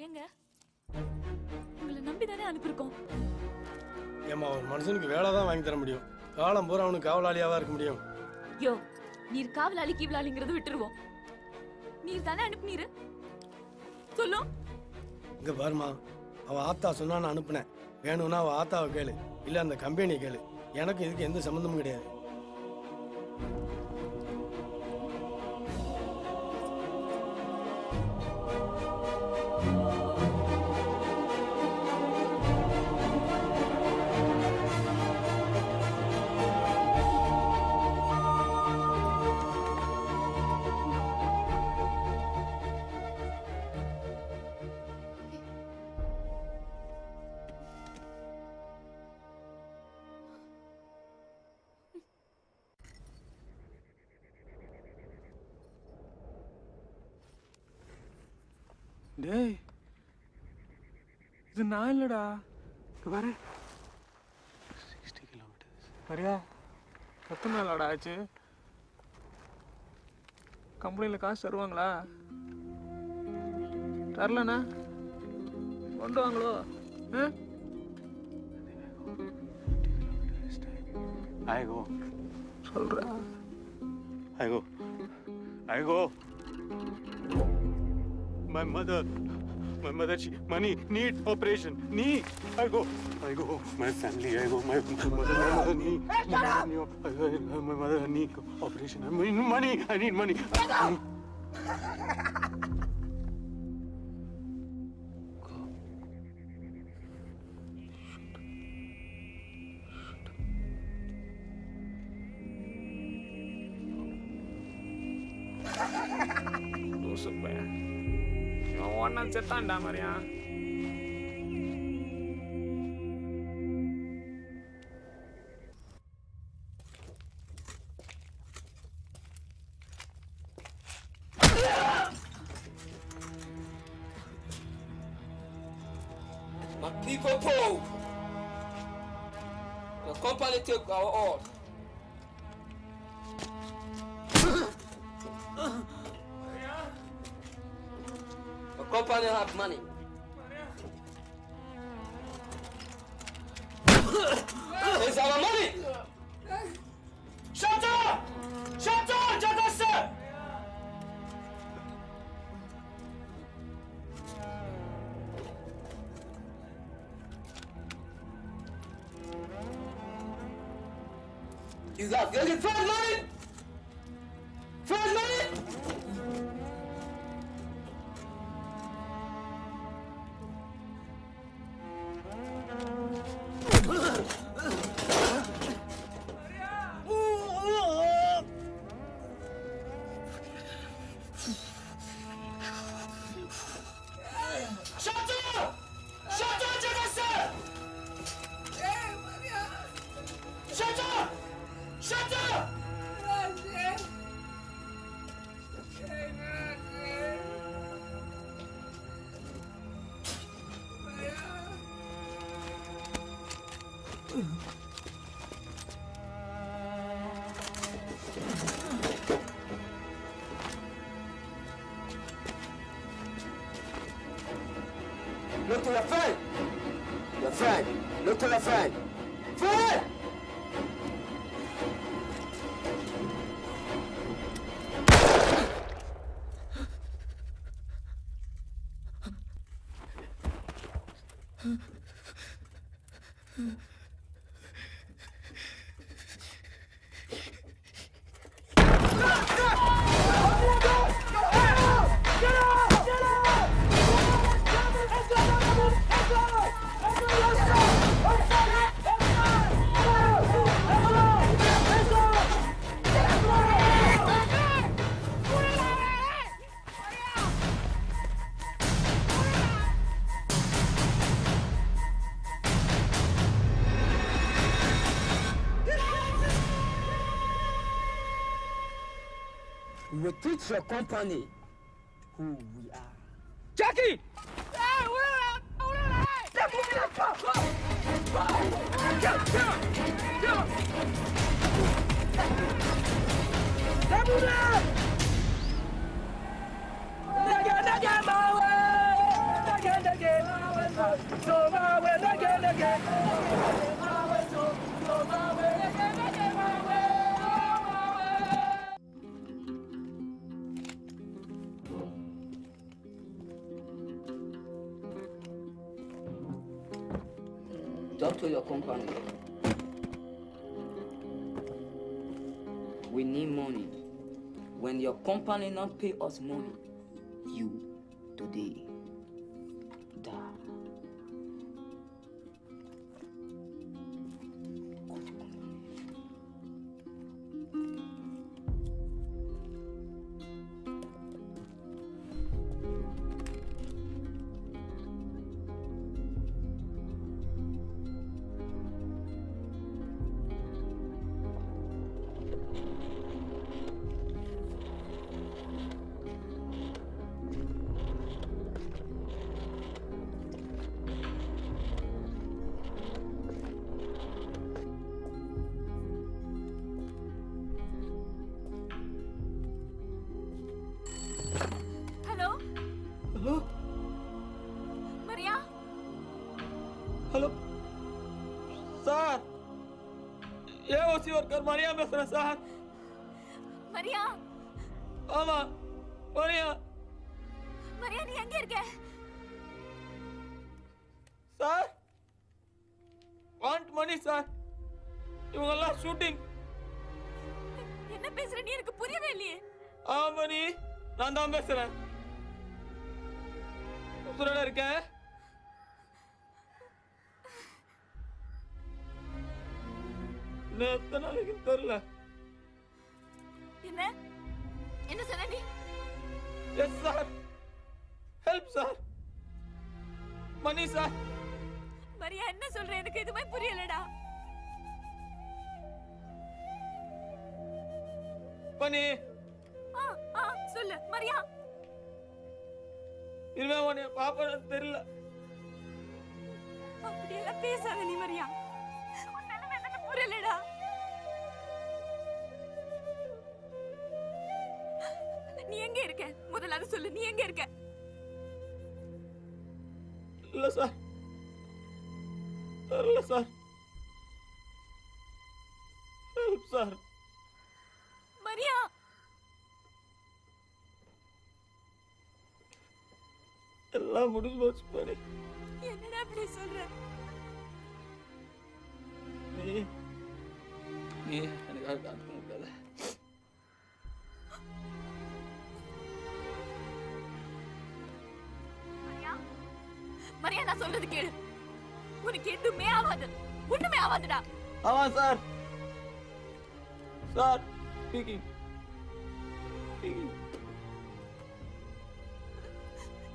ஏங்க உங்களை நம்பிதானே அனுப்பியிருக்கோம். ஏம்மா ஒரு மனுஷனுக்கு வேலை தான் வாங்கி தர முடியும், காலம் பூரா அவனுக்கு காவலாளியாவா இருக்க முடியும்? யோ நீர் காவலாளி கீவலாளிங்கிறது விட்டுருவோம். நீர் தானே அனுப்புனீரு சொல்லும். இங்க பாருமா, அவ ஆத்தா சொன்னா நான் அனுப்புனேன். வேணும்னா அவ ஆத்தாவை கேளு, இல்ல அந்த கம்பெனியை கேளு. எனக்கு இதுக்கு எந்த சம்மந்தமும் கிடையாது. டேய், இது நான் இல்லடா. பாரு 60 கிலோமீட்டர்ஸ். சரியா எத்தனை நாளாடா ஆச்சு? கம்பெனியில் காசு தருவாங்களா? தரலண்ணா கொண்டு வாங்களோ? I go. சொல்றா. I go. I go. My mother, she money need operation. Need. I go. My family. I go. My mother need. My mother need operation. I mean money. I need money. ஒன்னா செத்தான்டா மாதிரியா? My people pull. The company take our all. The company have money. It's our money. Shut up! Shut up, Jagasa! You got getting first money? First money? Shut up! Shut up, Jagasa! Shut up! Shut up! Look to your friend! Your friend! Look to your friend! Friend! We will teach your company who we are. Jackie! Talk to your company. We need money. When your company not pay us money, you today die. Hello hello Maria hello sir AOC worker Maria பேசுறேன் சார். Maria ஆமா Maria. Maria நீ எங்க இருக்க? Sir want money sir. இவங்கெல்லாம் shooting. என்ன பேசுற நீ? எனக்கு புரியவே இல்லையே. மணி நான் தான் பேசுறேன். உசுரோட இருக்கேன். எத்தனை நாளைக்கு தெரியல. என்ன என்ன சொன்ன நீ? Yes sir. Help sir. Mani sir. Maria என்ன சொல்ற? எனக்கு எதுவுமே புரியலடா. மணி சொல்லு மரியா. இனிமே உன்னை பாப்பேன்னு தெரியல. அப்படியெல்லாம் பேசாத நீ மரியா. உன் நிலைமை எனக்கு புரியலடா. நீ எங்க இருக்க? முதல்ல அதை சொல்லு. நீ எங்க இருக்க? இல்ல சார் தெரியல சார். Help sir. மரியா எல்லாம் முடிஞ்சு போச்சு பாரு. என்னடா அப்படி சொல்ற? நீ எனக்காக காத்துக்க முடியல. மரியா நான் சொல்றது கேளு. உனக்கு எதுவுமே ஆகாது. ஒண்ணுமே ஆகாதுடா. ஆமா சார். Sir speaking.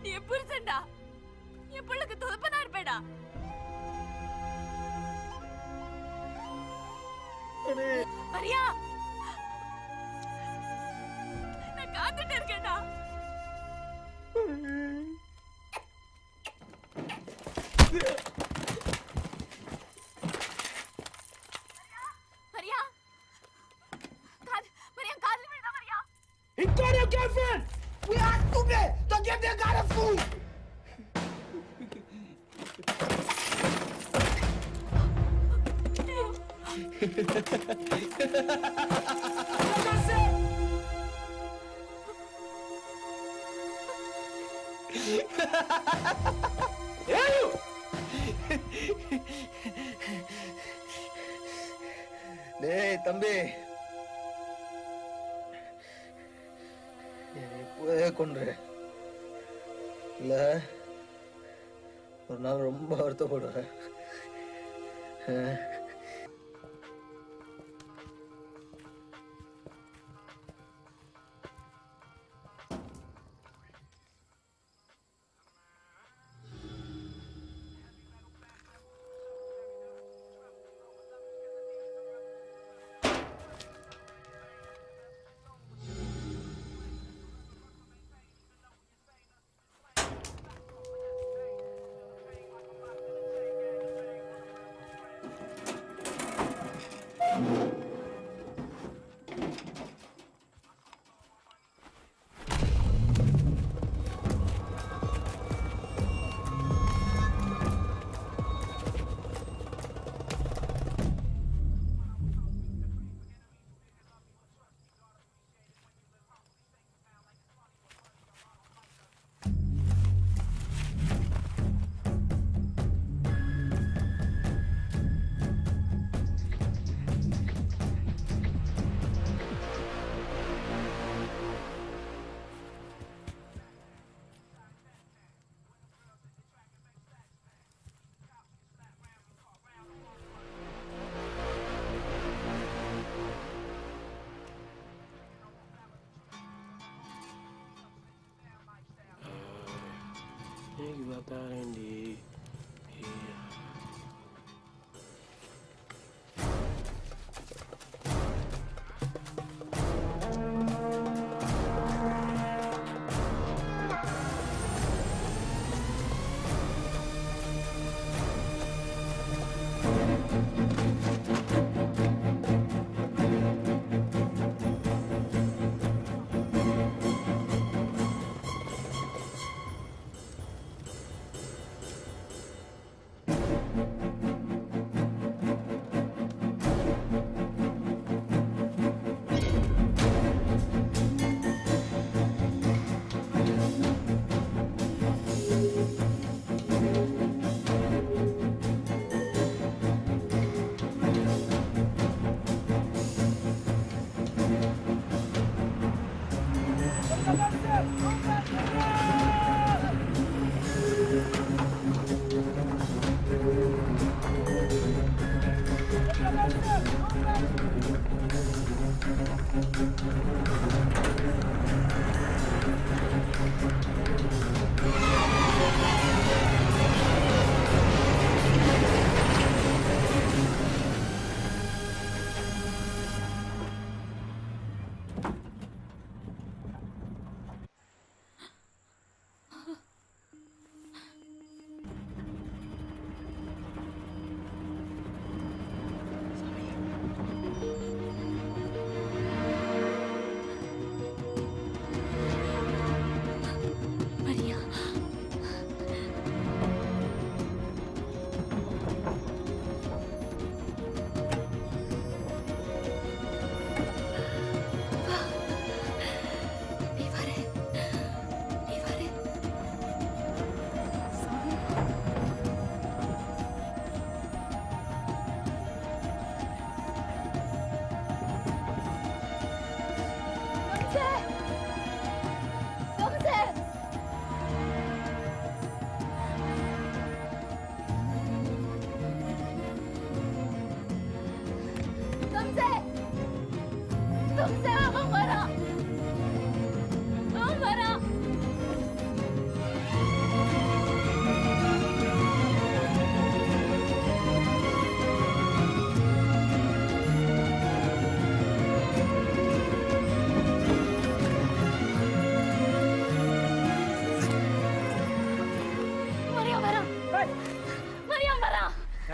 நீ என் புருஷன்டா. என் பிள்ளைக்கு துதப்பனா இருப்பேடா. மரியா நான் காத்துட்டு இருக்கேன்டா. மரியா மரியா காதல் விழுதா Maria? He got your girlfriend! We are stupid! Don't get their god of food! டேய் தம்பி, இப்பவே கொண்டு இல்ல ஒரு நாள் ரொம்ப வருத்தப்படுவேன்.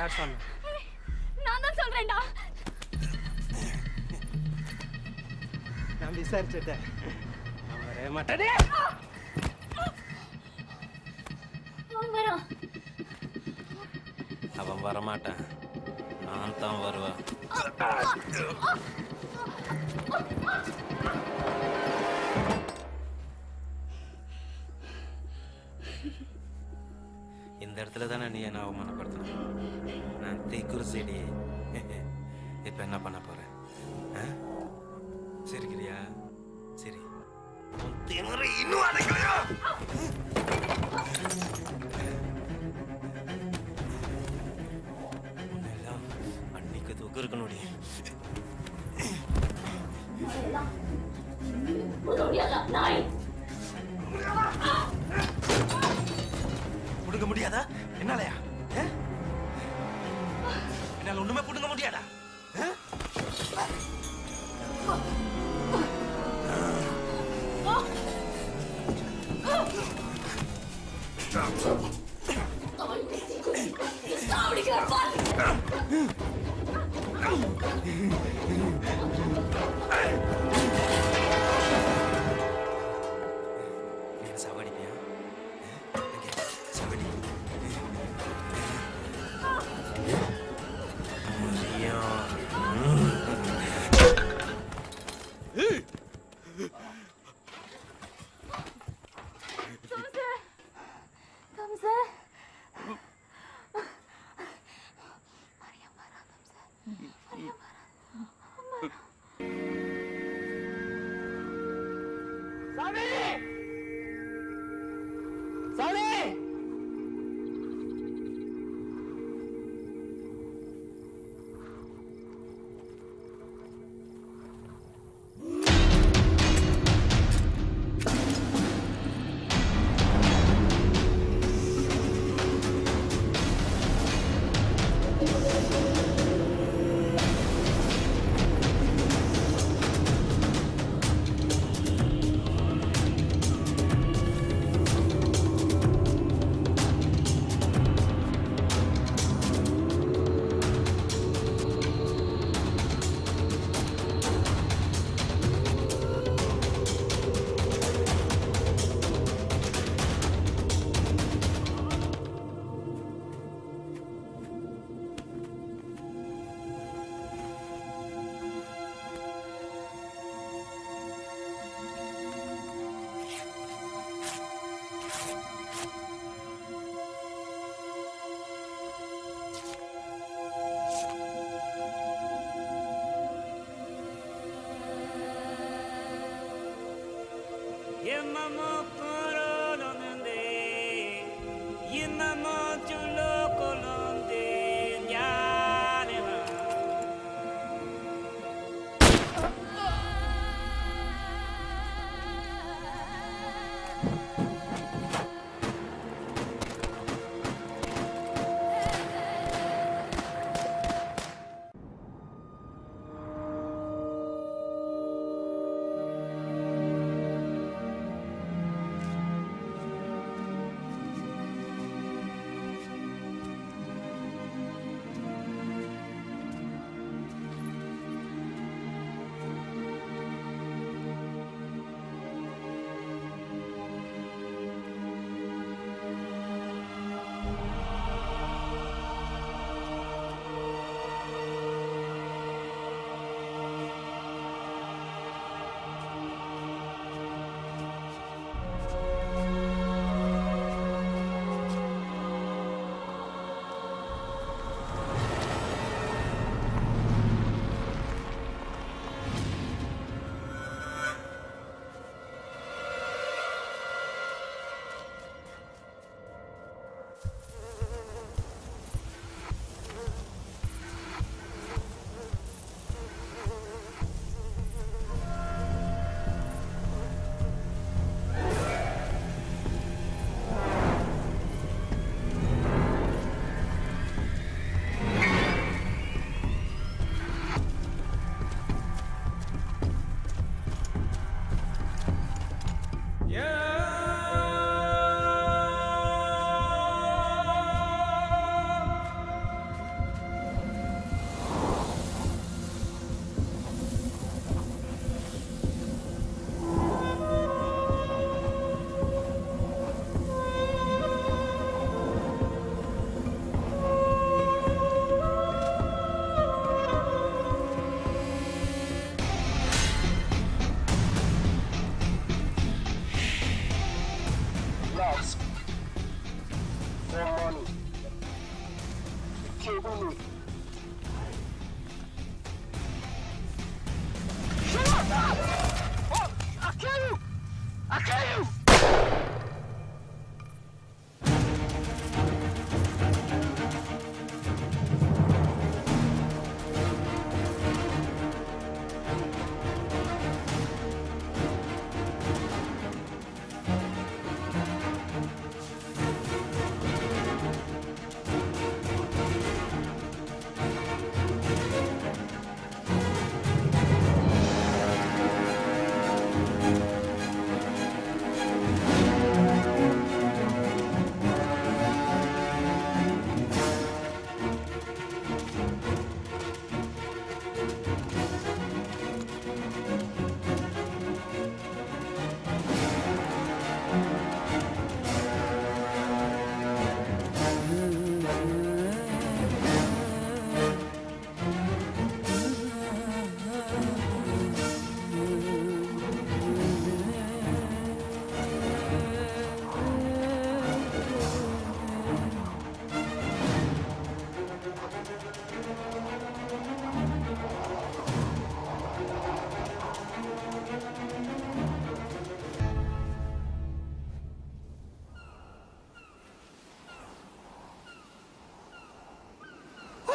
யார் சொன்ன? நான் தான் சொல்றேன்டா. நான் விசாரிச்சுட்டேன். அவன் வரவே மாட்டானே. அவன் வரமாட்டான், நான் தான் வருவேன். இந்த இடத்துல தானே நீ என்ன அவமானப்படுத்தின? நான் தீக்குறு செடி. இப்ப என்ன பண்ண போறேன்? சிரிக்கிறியா? சரி, திமுறை இன்னும் அடங்கலையா? உன்னெல்லாம் அன்னைக்கு தொகு இருக்கணும். புடுங்க முடியாதா? என்னாலயா? என்னால ஒண்ணுமே புடுங்க முடியாதா? சவடிப்பியா? சவடி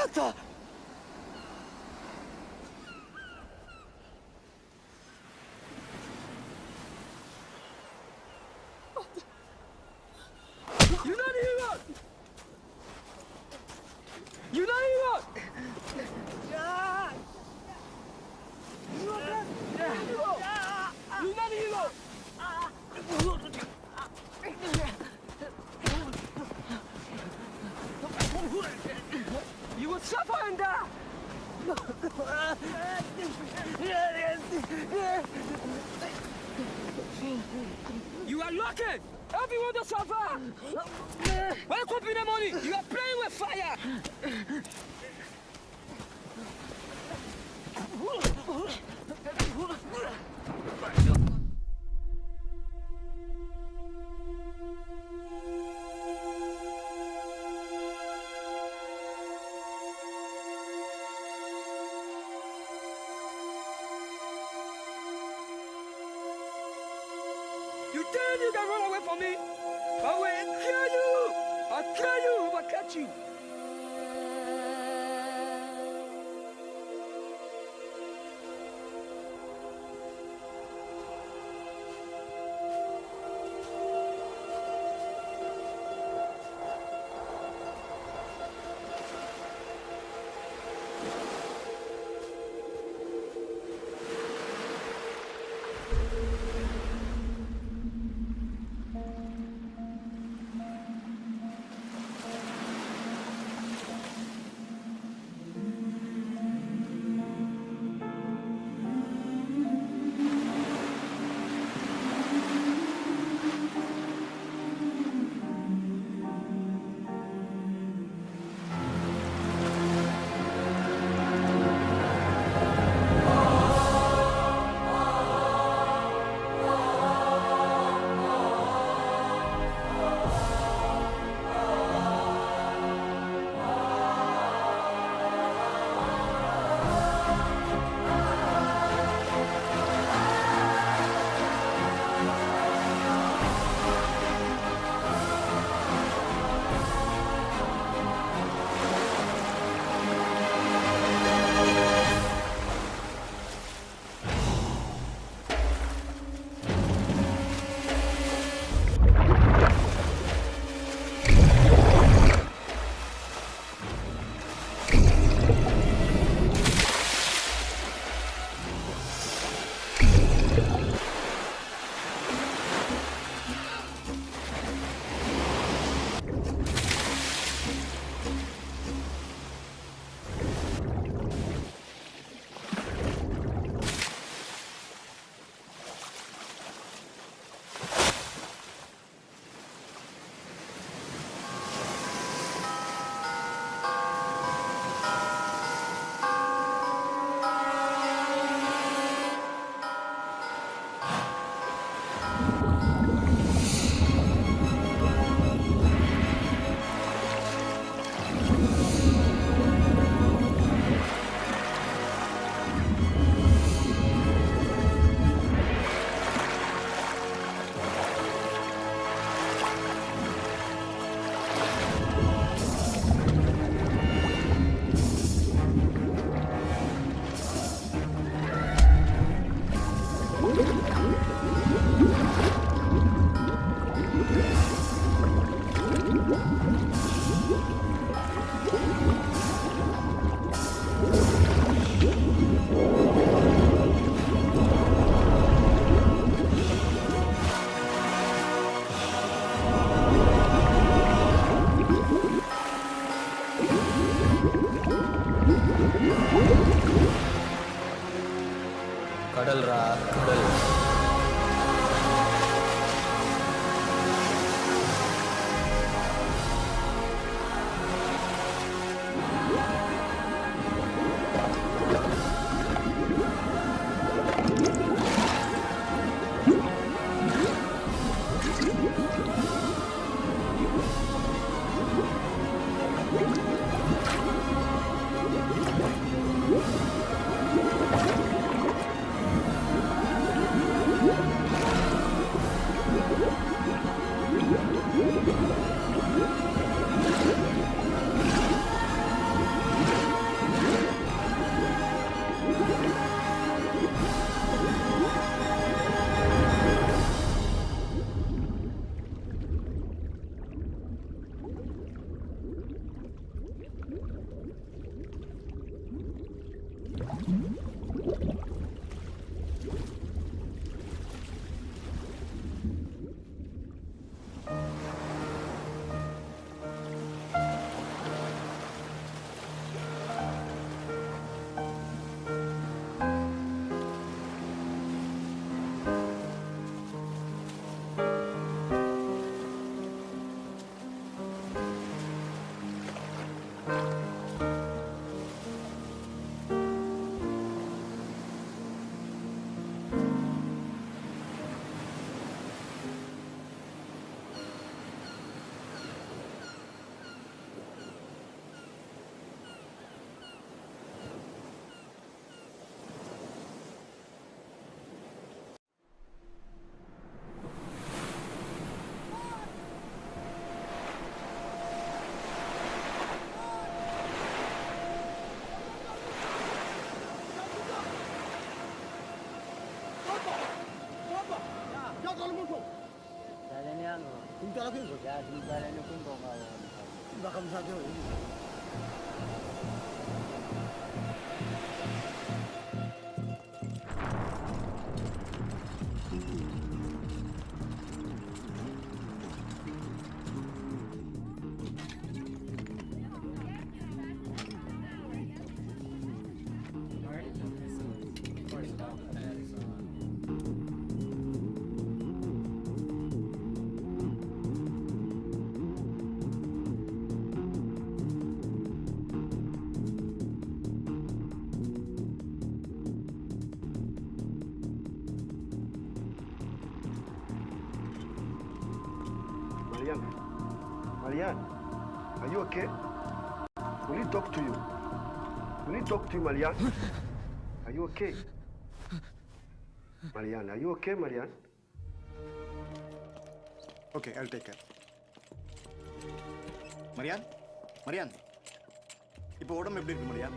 Ata! 유난이가! 유난이가! 야! 유난이가! 이거 사파한다! You are locked! Everyone to suffer! Welcome to the money! You are playing with fire! kill you. Get run away from me. I will kill you. I'll kill you if I catch you. கடல்ரா கடல். Baka masabi ko. Marianne, Marianne, are you okay? We need to talk to you. We need to talk to you, Marianne. Are you okay? Marianne, are you okay, Marianne? Okay, I'll take care. Maryan Maryan இப்போ உடம்பு எப்படி இருக்கு மரியான்?